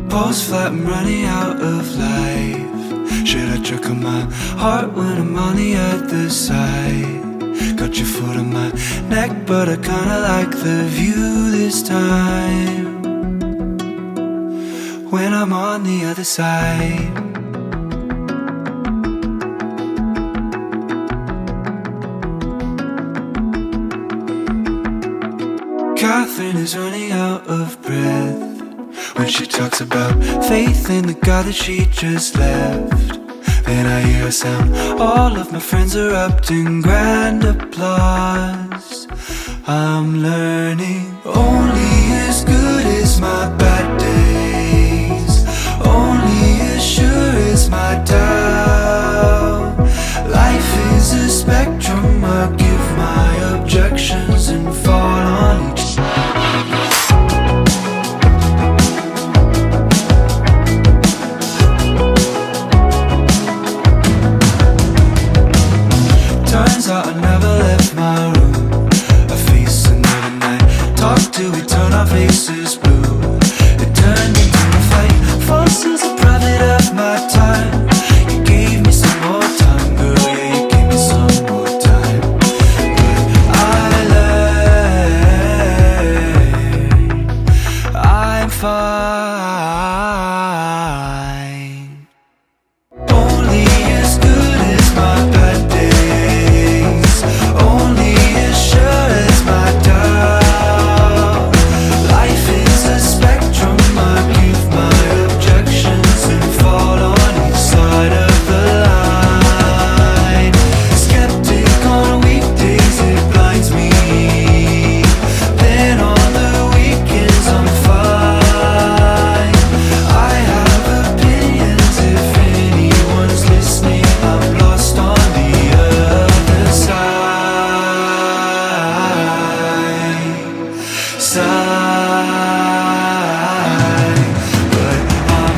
Pulse flat, I'm running out of life. Should I check on my heart when I'm on the other side? Got your foot on my neck, but I kinda like the view this time. When I'm on the other side, Catherine is running out of breath when she talks about faith in the God that she just left. Then I hear a sound, all of my friends erupting grand applause. I'm learning only as good as my bad days, only as sure as my doubt. Life is a spectrum, I give my objections and fall on each. Turns out I never left my room. I face another night, talk till we turn our faces blue. It turned into a fight, forces a private of my time. You gave me some more time, girl, yeah, you gave me some more time. But I learned I'm fine. Only as good as my bad days, only as sure as my doubt. Life is a spectrum, I give my objections and fall on each side of the line. Skeptic on weekdays, it blinds me. Then on the weekends I'm fine. I have opinions, if anyone's listening, I'm lost on the other side, but I'm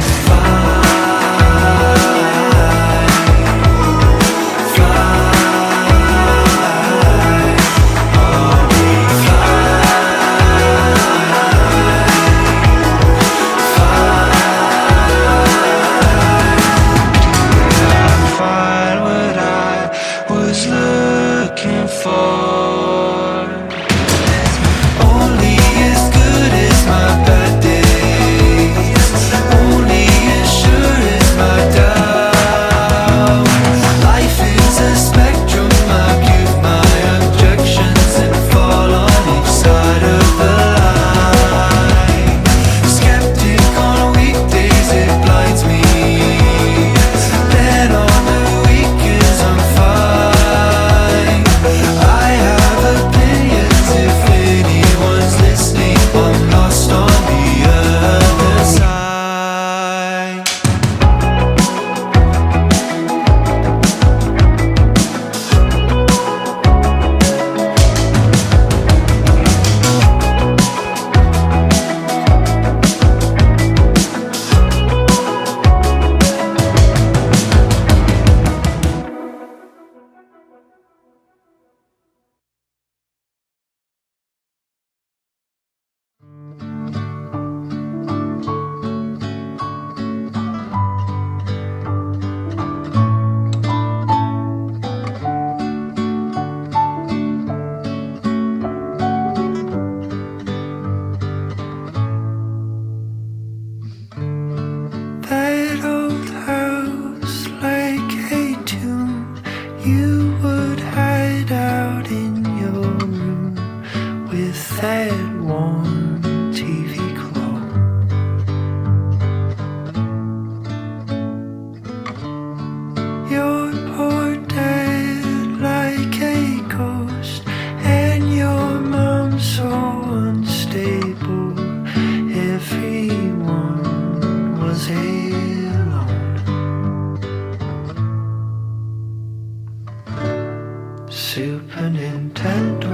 find what I was looking for. Only as good as my bad days, only as sure as my doubt. Life is a spectrum, I give my objections and fall on each side of the line. Skeptic on weekdays, it blinds me. Then on the weekends I'm fine. I have opinions, if anyone's listening, I'm lost on the other side. That old house like a tomb, you would hide out in your room with that warm TV glow. Your poor dad like a ghost, and your mom so unstable. Everyone was alone. Super Nintendo.